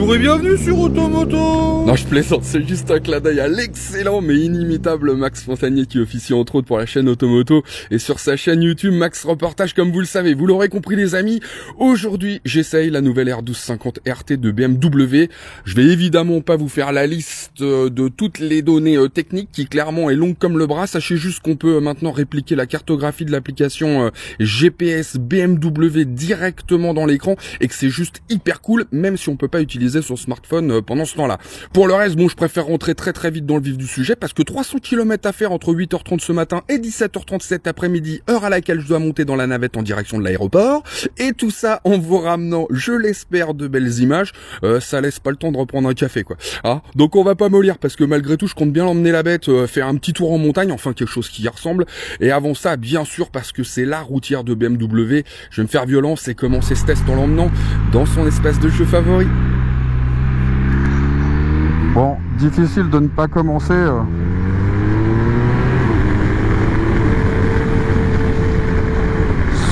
Bonjour et bienvenue sur Automoto. Non, je plaisante, c'est juste un clin d'œil à l'excellent mais inimitable Max Fontanier qui officie entre autres pour la chaîne Automoto et sur sa chaîne YouTube Max Reportage, comme vous le savez. Vous l'aurez compris les amis, aujourd'hui j'essaye la nouvelle R1250 RT de BMW. Je vais évidemment pas vous faire la liste de toutes les données techniques qui clairement est longue comme le bras. Sachez juste qu'on peut maintenant répliquer la cartographie de l'application GPS BMW directement dans l'écran et que c'est juste hyper cool, même si on peut pas utiliser son smartphone pendant ce temps-là. Pour le reste, bon, je préfère rentrer très vite dans le vif du sujet parce que 300 km à faire entre 8h30 ce matin et 17h30 cet après-midi, heure à laquelle je dois monter dans la navette en direction de l'aéroport. Et tout ça en vous ramenant, je l'espère, de belles images. Ça laisse pas le temps de reprendre un café, quoi. Ah, donc on va pas mollir parce que malgré tout, je compte bien l'emmener la bête, faire un petit tour en montagne, enfin quelque chose qui y ressemble. Et avant ça, bien sûr, parce que c'est la routière de BMW, je vais me faire violence et commencer ce test en l'emmenant dans son espace de jeu favori. Bon, difficile de ne pas commencer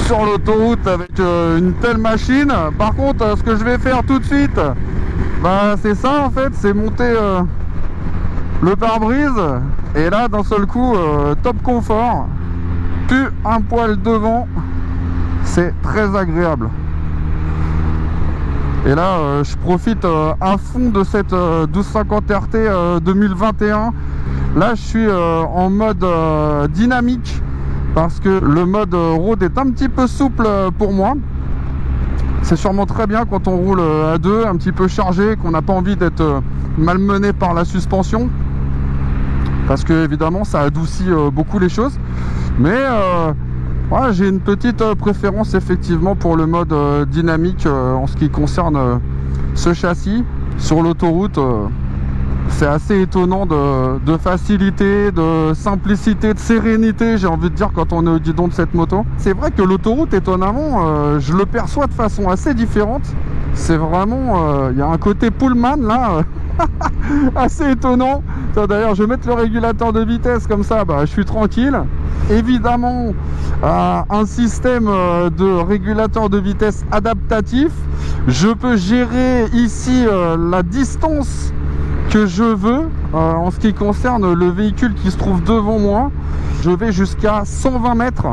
sur l'autoroute avec une telle machine. Par contre, ce que je vais faire tout de suite, bah, c'est ça en fait, c'est monter le pare-brise. Et là, d'un seul coup, top confort, plus un poil devant, c'est très agréable. Et là, je profite à fond de cette 1250 RT 2021. Là, je suis en mode dynamique parce que le mode road est un petit peu souple pour moi. C'est sûrement très bien quand on roule à deux, un petit peu chargé, qu'on n'a pas envie d'être malmené par la suspension. Parce que évidemment, ça adoucit beaucoup les choses. Mais ouais, j'ai une petite préférence effectivement pour le mode dynamique en ce qui concerne ce châssis. Sur l'autoroute, c'est assez étonnant de facilité, de simplicité, de sérénité, j'ai envie de dire, quand on est au guidon de cette moto. C'est vrai que l'autoroute, étonnamment, je le perçois de façon assez différente. C'est vraiment, il y a un côté pullman là, assez étonnant. D'ailleurs, je vais mettre le régulateur de vitesse comme ça, bah, je suis tranquille. Évidemment, un système de régulateur de vitesse adaptatif. Je peux gérer ici la distance que je veux en ce qui concerne le véhicule qui se trouve devant moi. Je vais jusqu'à 120 mètres.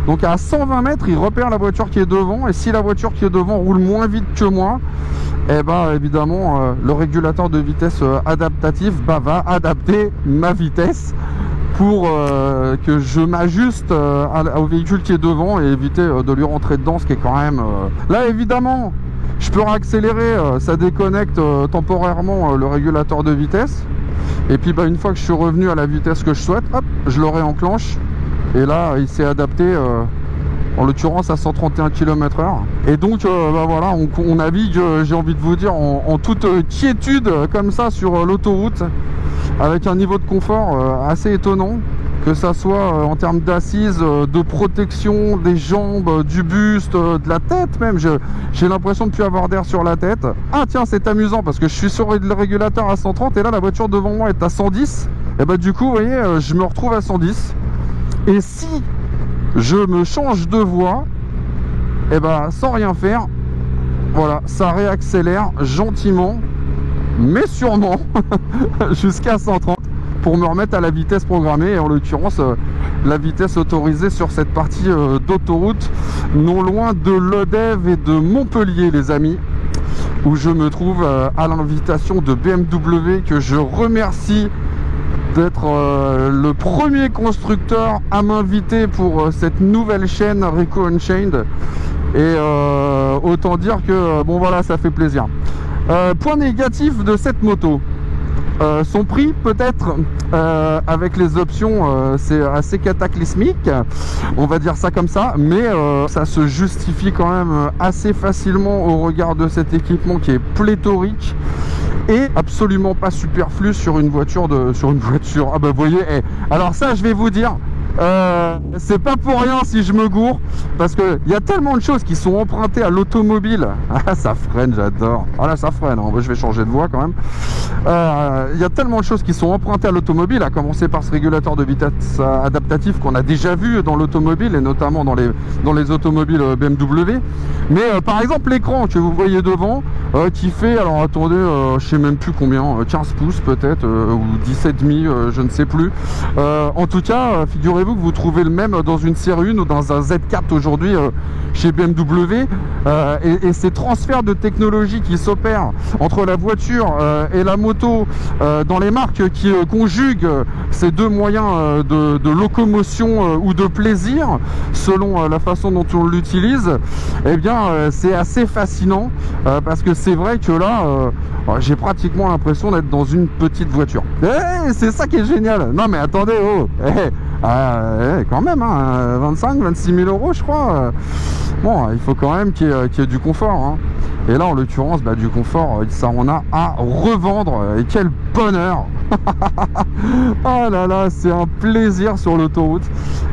Donc à 120 mètres, il repère la voiture qui est devant. Et si la voiture qui est devant roule moins vite que moi, eh ben évidemment, le régulateur de vitesse adaptatif va adapter ma vitesse pour que je m'ajuste au véhicule qui est devant et éviter de lui rentrer dedans, ce qui est quand même... Là, évidemment, je peux réaccélérer, ça déconnecte temporairement le régulateur de vitesse. Et puis, bah, une fois que je suis revenu à la vitesse que je souhaite, hop, je le réenclenche. Et là, il s'est adapté, en l'occurrence, à 131 km/h. Et donc, bah, voilà, on navigue, j'ai envie de vous dire, en toute quiétude, comme ça, sur l'autoroute, avec un niveau de confort assez étonnant, que ça soit en termes d'assises, de protection des jambes, du buste, de la tête même. J'ai l'impression de ne plus avoir d'air sur la tête. Ah tiens, c'est amusant parce que je suis sur le régulateur à 130 et là la voiture devant moi est à 110. Et bah du coup, vous voyez, je me retrouve à 110. Et si je me change de voie, et bah sans rien faire, voilà, ça réaccélère gentiment, mais sûrement, jusqu'à 130 pour me remettre à la vitesse programmée, et en l'occurrence la vitesse autorisée sur cette partie d'autoroute non loin de Lodève et de Montpellier, les amis, où je me trouve à l'invitation de BMW, que je remercie d'être le premier constructeur à m'inviter pour cette nouvelle chaîne Rico Unchained. Et autant dire que bon voilà, ça fait plaisir. Point négatif de cette moto, son prix peut-être, avec les options, c'est assez cataclysmique, on va dire ça comme ça, mais ça se justifie quand même assez facilement au regard de cet équipement qui est pléthorique et absolument pas superflu sur une voiture ah bah vous voyez, alors ça je vais vous dire, c'est pas pour rien si je me gourre, parce que il y a tellement de choses qui sont empruntées à l'automobile. Ah, ça freine, j'adore. Ah là, ça freine, hein. Je vais changer de voie quand même. Il y a tellement de choses qui sont empruntées à l'automobile, à commencer par ce régulateur de vitesse adaptatif qu'on a déjà vu dans l'automobile, et notamment dans les automobiles BMW. Mais par exemple, l'écran que vous voyez devant, qui fait, alors attendez, je sais même plus combien, 15 pouces peut-être, ou 17,5, je ne sais plus. En tout cas, figurez-vous que vous trouvez le même dans une série 1 ou dans un Z4 aujourd'hui chez BMW. Et ces transferts de technologie qui s'opèrent entre la voiture et la moto dans les marques qui conjuguent ces deux moyens de locomotion ou de plaisir, selon la façon dont on l'utilise, eh bien c'est assez fascinant parce que c'est vrai que là j'ai pratiquement l'impression d'être dans une petite voiture. C'est ça qui est génial. Non mais attendez, quand même, hein, 25-26 000 euros je crois. Bon, il faut quand même qu'il y ait du confort, hein. Et là en l'occurrence du confort, ça on a à revendre. Et quel bonheur. Oh là là, c'est un plaisir sur l'autoroute.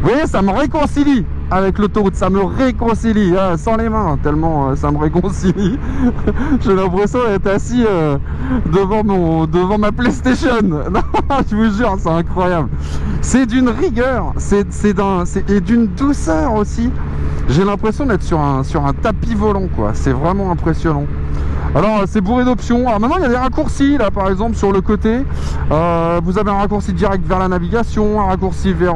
Vous voyez, ça me réconcilie avec l'autoroute, ça me réconcilie, hein, sans les mains, tellement ça me réconcilie. J'ai l'impression d'être assis devant ma PlayStation. Je vous jure, c'est incroyable. C'est d'une rigueur, et d'une douceur aussi. J'ai l'impression d'être sur un tapis volant, quoi. C'est vraiment impressionnant. Alors c'est bourré d'options. Alors maintenant il y a des raccourcis là, par exemple sur le côté. Vous avez un raccourci direct vers la navigation, un raccourci vers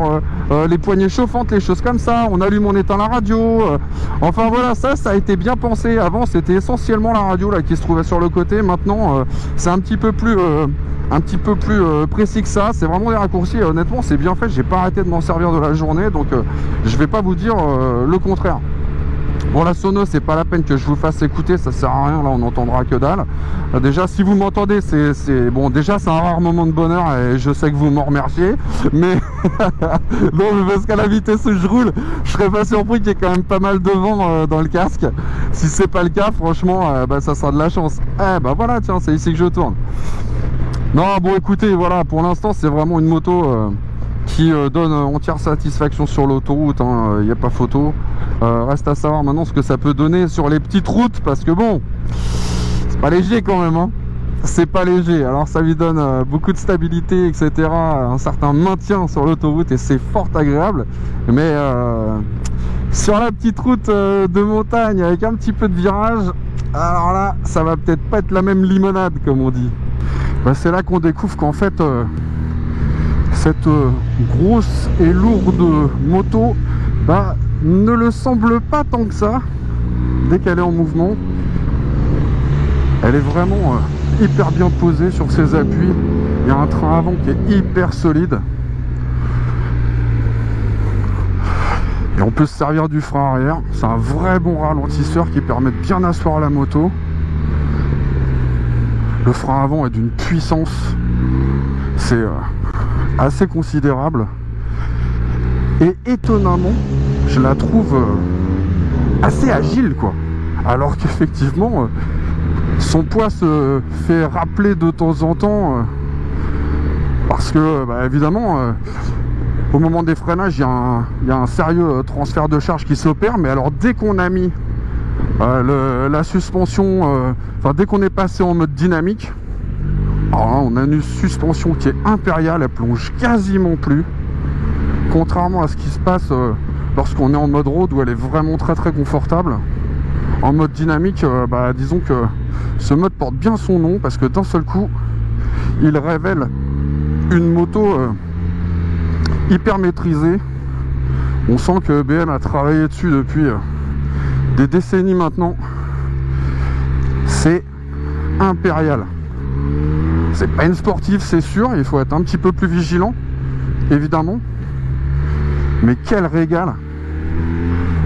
les poignées chauffantes, les choses comme ça. On allume, on éteint la radio. Enfin voilà, ça a été bien pensé. Avant c'était essentiellement la radio là qui se trouvait sur le côté. Maintenant c'est un petit peu plus précis que ça. C'est vraiment des raccourcis. Honnêtement c'est bien fait. J'ai pas arrêté de m'en servir de la journée, donc je vais pas vous dire le contraire. Bon, la sono, c'est pas la peine que je vous fasse écouter, ça sert à rien, là on n'entendra que dalle. Déjà, si vous m'entendez, c'est bon, déjà c'est un rare moment de bonheur et je sais que vous m'en remerciez, mais non, parce qu'à la vitesse où je roule, je serais pas surpris qu'il y ait quand même pas mal de vent dans le casque. Si c'est pas le cas, franchement, ça sera de la chance. Voilà, tiens, c'est ici que je tourne. Non, bon, écoutez, voilà, pour l'instant, c'est vraiment une moto qui donne entière satisfaction sur l'autoroute, il n'y a pas photo. Reste à savoir maintenant ce que ça peut donner sur les petites routes, parce que bon, c'est pas léger quand même, hein. C'est pas léger, alors ça lui donne beaucoup de stabilité, etc., un certain maintien sur l'autoroute, et c'est fort agréable. Mais sur la petite route de montagne avec un petit peu de virage, alors là ça va peut-être pas être la même limonade comme on dit. C'est là qu'on découvre qu'en fait cette grosse et lourde moto ne le semble pas tant que ça. Dès qu'elle est en mouvement, elle est vraiment hyper bien posée sur ses appuis. Il y a un train avant qui est hyper solide, et on peut se servir du frein arrière. C'est un vrai bon ralentisseur qui permet de bien asseoir la moto. Le frein avant est d'une puissance, c'est assez considérable, et étonnamment je la trouve assez agile, quoi, alors qu'effectivement son poids se fait rappeler de temps en temps parce que évidemment au moment des freinages il y a un sérieux transfert de charge qui s'opère. Mais alors dès qu'on a mis la suspension, dès qu'on est passé en mode dynamique, alors là, on a une suspension qui est impériale, elle plonge quasiment plus, contrairement à ce qui se passe lorsqu'on est en mode road, où elle est vraiment très très confortable. En mode dynamique, disons que ce mode porte bien son nom, parce que d'un seul coup il révèle une moto hyper maîtrisée. On sent que BM a travaillé dessus depuis des décennies maintenant. C'est impérial. C'est pas une sportive, c'est sûr, il faut être un petit peu plus vigilant, évidemment. Mais quel régal!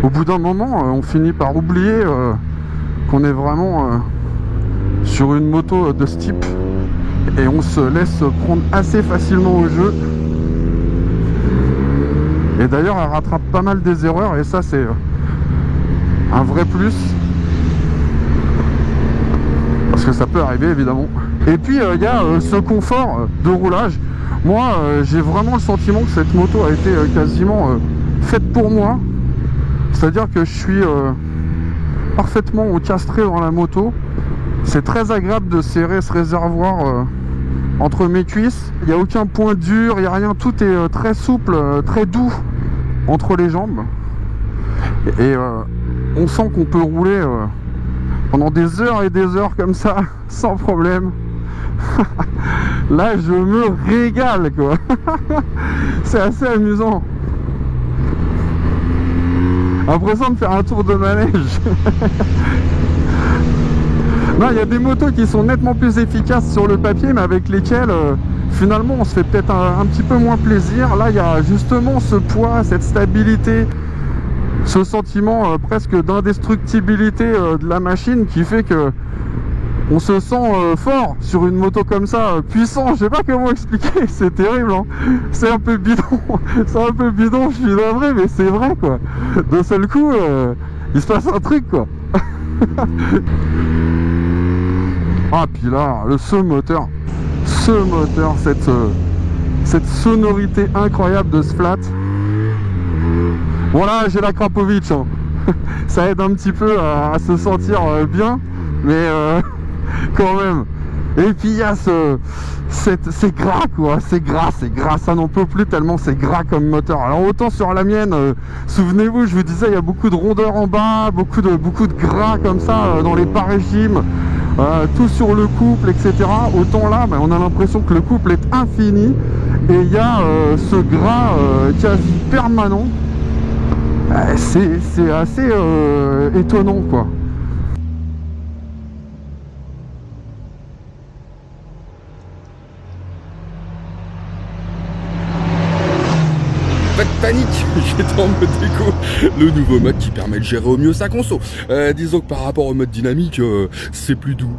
Au bout d'un moment, on finit par oublier qu'on est vraiment sur une moto de ce type, et on se laisse prendre assez facilement au jeu. Et d'ailleurs, elle rattrape pas mal des erreurs, et ça, c'est un vrai plus, parce que ça peut arriver, évidemment. Et puis il y a ce confort de roulage. Moi j'ai vraiment le sentiment que cette moto a été quasiment faite pour moi. C'est-à-dire que je suis parfaitement encastré dans la moto. C'est très agréable de serrer ce réservoir entre mes cuisses. Il n'y a aucun point dur, il n'y a rien, tout est très souple, très doux entre les jambes. Et on sent qu'on peut rouler pendant des heures et des heures comme ça, sans problème. Là, je me régale, quoi. C'est assez amusant. L'impression de faire un tour de manège. Non, il y a des motos qui sont nettement plus efficaces sur le papier, mais avec lesquelles finalement on se fait peut-être un petit peu moins plaisir. Là, il y a justement ce poids, cette stabilité, ce sentiment presque d'indestructibilité de la machine qui fait que on se sent fort sur une moto comme ça, puissant. Je sais pas comment expliquer, c'est terrible, hein. C'est un peu bidon, c'est un peu bidon, je suis navré, mais c'est vrai, quoi. D'un seul coup, il se passe un truc, quoi. Ah, puis là, ce moteur, cette sonorité incroyable de ce flat. Bon là, j'ai la Krapovic, hein. Ça aide un petit peu à se sentir bien, mais quand même. Et puis il y a c'est gras, quoi, c'est gras, ça n'en peut plus tellement c'est gras comme moteur. Alors autant sur la mienne, souvenez-vous, je vous disais, il y a beaucoup de rondeur en bas, beaucoup de gras comme ça dans les pas-régimes, tout sur le couple, etc. Autant là, on a l'impression que le couple est infini et il y a ce gras quasi permanent. C'est assez étonnant, quoi. Pas de panique, j'étais en mode éco, le nouveau mode qui permet de gérer au mieux sa conso. Disons que par rapport au mode dynamique, c'est plus doux,